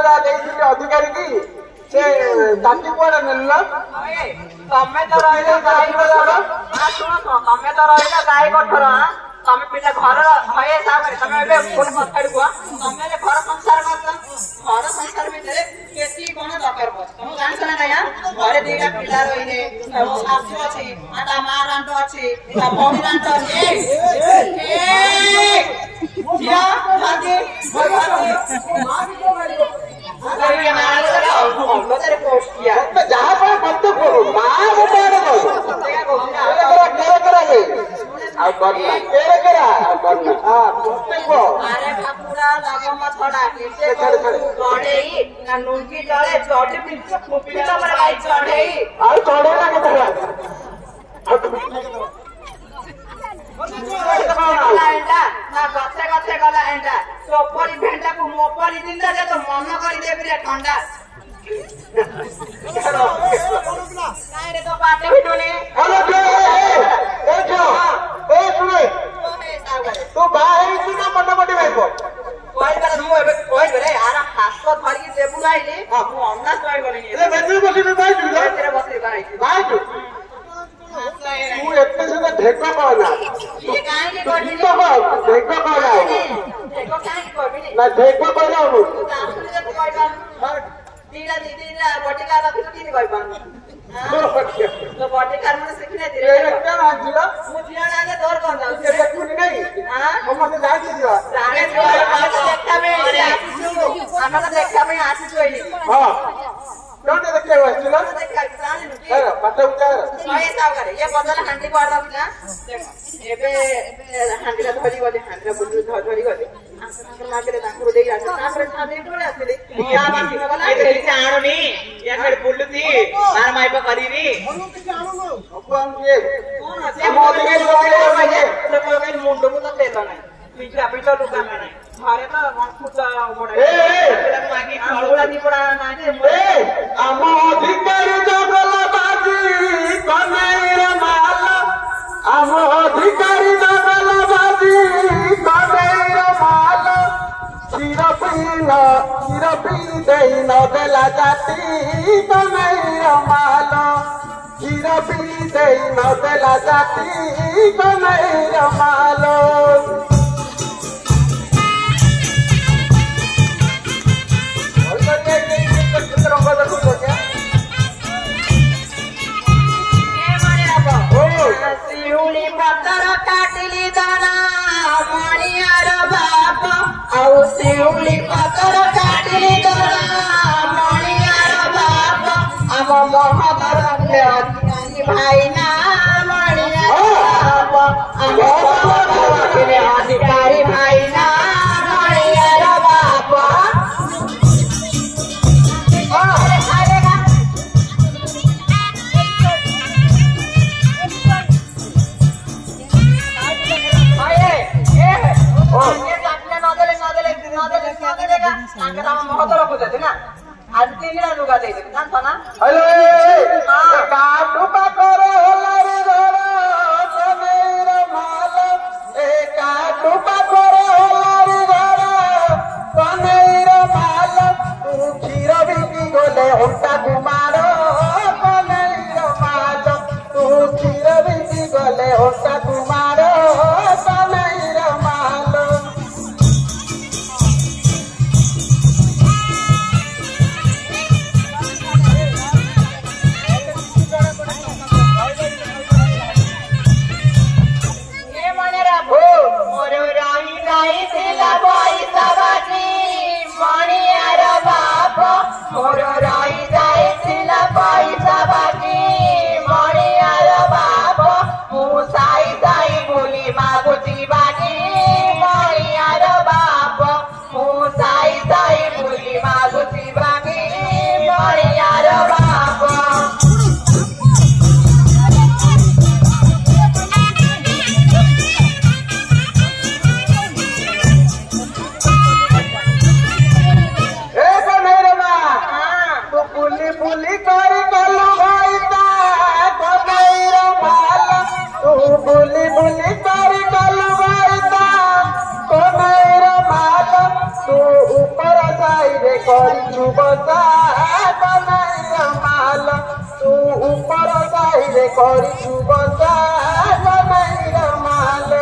जा देइथिले अधिकारी की से ताकि कोड नेलला तमे तो रहिला गाई कोठर आ सुनो तमे तो रहिला गाई कोठर तमे पिला घर भए साबे तमे बे कोन पछाड़ को तमे जे घर संसार करला घर संसार भितरे केती कोन दरकार बस तुम जान छना ना घरे देगा पिला रहिने सासु अछि आटा मारांट अछि भौरी रांट अछि या आगे मारी को गाड़ी अरे मार बदर पोस्ट किया जहां पर मत करो मार उतार दो करा गए आ करना करा करना हां को अरे ठाकुरा लागो मत छोड़ा नीचे चढ़ेई ना नुंकी चढ़े चढ़े पीछे पिला पर भाई चढ़ेई और चढ़े ना के ना गथे गथे गला एंडा सोपरी भेंटा को मोपरी दिन दे तो मन करी दे रे ठंडा नहीं रे तो बाटे भी डोले अरे देखो ए सुने तू बाहर तू ना मोटामोटी भाई को कोई बार मु एबे कोई बरे आरा हाथ धरि देबु आइले मु अन्ना कोई बने ए बेंजू बसी में भाई जुला तेरे बसे भाई भाई तू एत्ते से ढेका पाना ये काहे के कोठी तो ढेका पाना देखो काहे के कोठी ना ढेका पाना हूं आपने जब कोई बार तीरा दीदीरा बटिका रखी तीन कोई बार तो बटिका में सिखने तेरे ये क्या नाम जिला मुझिया ना तोर कौन जाऊ ये देखू नहीं हां हम मत जाई दिवा राणे जो देखा में आसीछु हमरा देखा में आसीछु हां कौन देखे हुआ जिला देखा राणे नु अरे पता उतार सोए साव करे ये बदल हांडी पाड़ दबिना देखो एबे हांडी ला धरी गले हांडी ला बुल्लू धरी गले आंसर मागे ताकुर देई आसे तापर छादे पड़े आसीले या बाकी गला आई से आणोनी या कर बुल्लुती मार माइप करीनी भगवान ये कौन আছে मोदी के लोग मागे लोग के मुंड को तो देता नहीं पिछला पिछला लुका में नहीं मारे ना फुटा बड़ा ए मागी आंगुला नी पड़ा ना जे ए आम अधिकारी जगला बाजी कन्हैया माला आम अधिकारी जगला बाजी कन्हैया माला चिरपी देई नदेला जाती कन्हैया माला चिरपी देई नदेला जाती कन्हैया माला शिवली पत्थर काटली दाना मणियार बाप आउ शिवली पत्थर काटली दाना मणियार बाप आम मोहबर अधिकारी भाई ना मणियार बाप आम मोहबर अधिकारी भाई ना मणियार बाप आज तीन लुगा दे जानता ना हेलो काटू पाकर होला रे घोड़ा कनेर माल ए काटू पाकर होला रे घोड़ा कनेर माल तू क्षीर बिकी गले होता कुमार कनेर माल तू क्षीर बिकी गले होता कुमार कनेर माल पैसा बाकी मणियार बाप मुसाई କରିଛୁ ବସା କନାଇର ମାଲ ତୁ ଉପର ସାହିରେ କରିଛୁ ବସା କନାଇର ମାଲ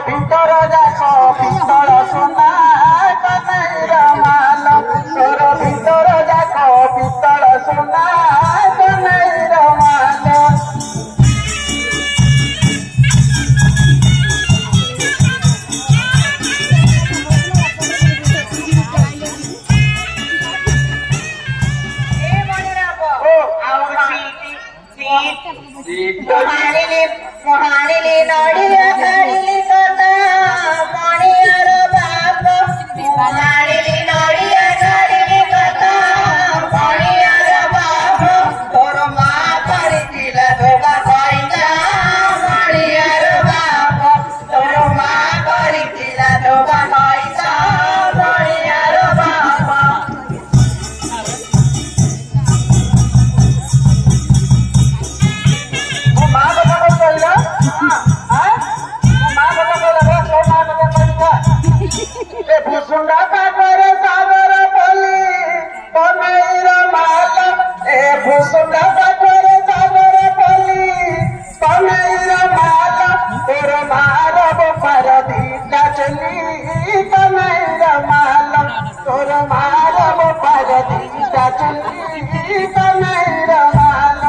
ভিতর যাক পিতল সোনা কনাইর মাল তোর ভিতর যাক পিতল সোনা কনাইর মাল মহানিলি নড়িয়া কাড়িলি কথা মণিয়ার বাপ মহানিলি নড়িয়া কাড়িলি কথা মণিয়ার বাপ তোর মা করিছিল ধোকা পয়সা মণিয়ার বাপ তোর মা করিছিল ধোকা পয়সা মণিয়ার বাপ ভূষুন্ডা পাকরে সাগর বলি কনাইর মাল এ ভূষুন্ডা পাকরে সাগর বলি কনাইর মাল তোর মারব পার দিটা চলি কনাইর মাল তোর মারব পার দিটা চলি কনাইর মাল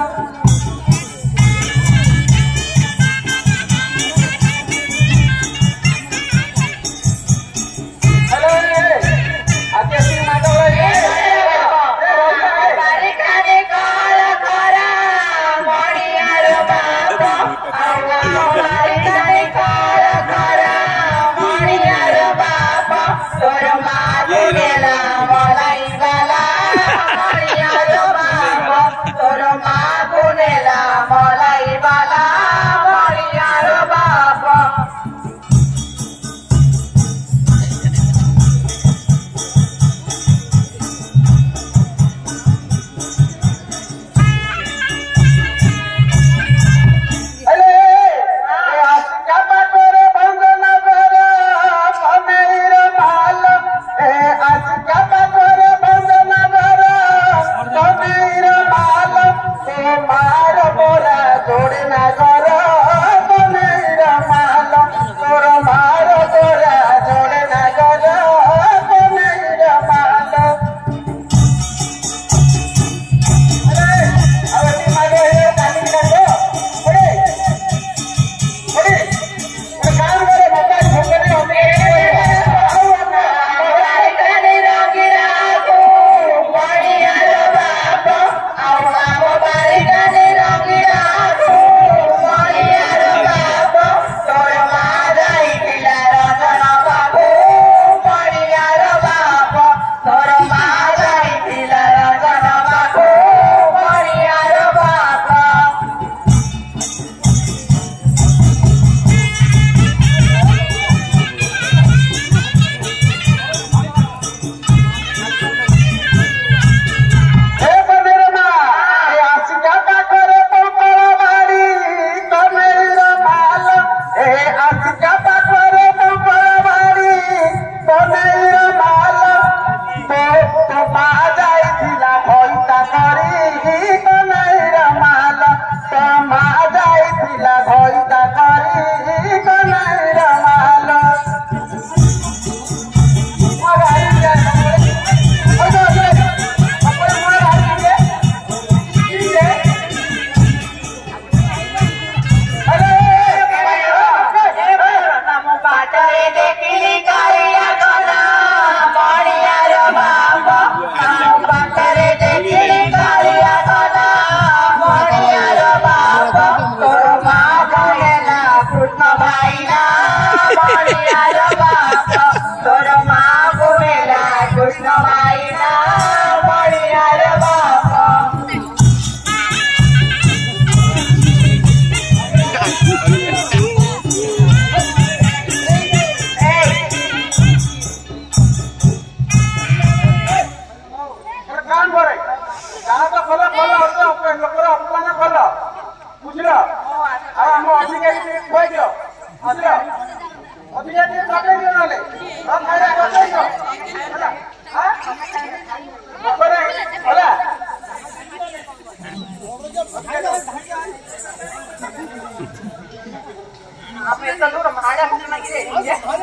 आप इतना दूर भाड़ा कितना गिरे ये हां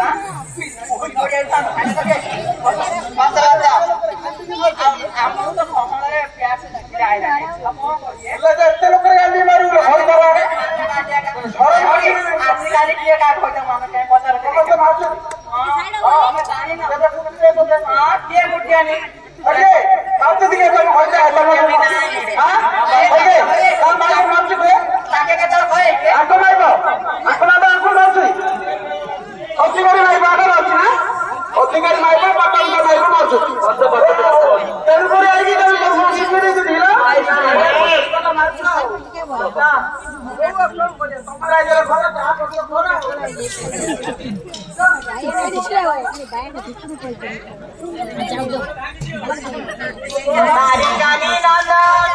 कोई कोई ऐसा खाने लगे बस राजा हम तो हमारे प्यार से जाए जाए हम ये लगे इतने लोग गाली मारू होई दरो आपने गाली किए का खोज मानो के पता रहे तो मारছো हां हमें जाने ना हां ये मुठिया नहीं अरे आप तो दिखे कोई होई जाए हां ओके काम मारছো रे ताके के तरफ है आको मारबो आको ना आको मारছো ଅଧିକାରୀ ମାଇବ ଆଗରେ ଅଛି ନା ଅଧିକାରୀ ମାଇବ ପଟଲ ମାଇବ ମାରୁଛୁ ତେଣୁକରି ଆଇକି ତମେ ଶିଖିରେ ଯଦି ହେଲା ତମର ଆଗରେ ଘର ଯାହା ପଡ଼ିବ ଘର गाली गाली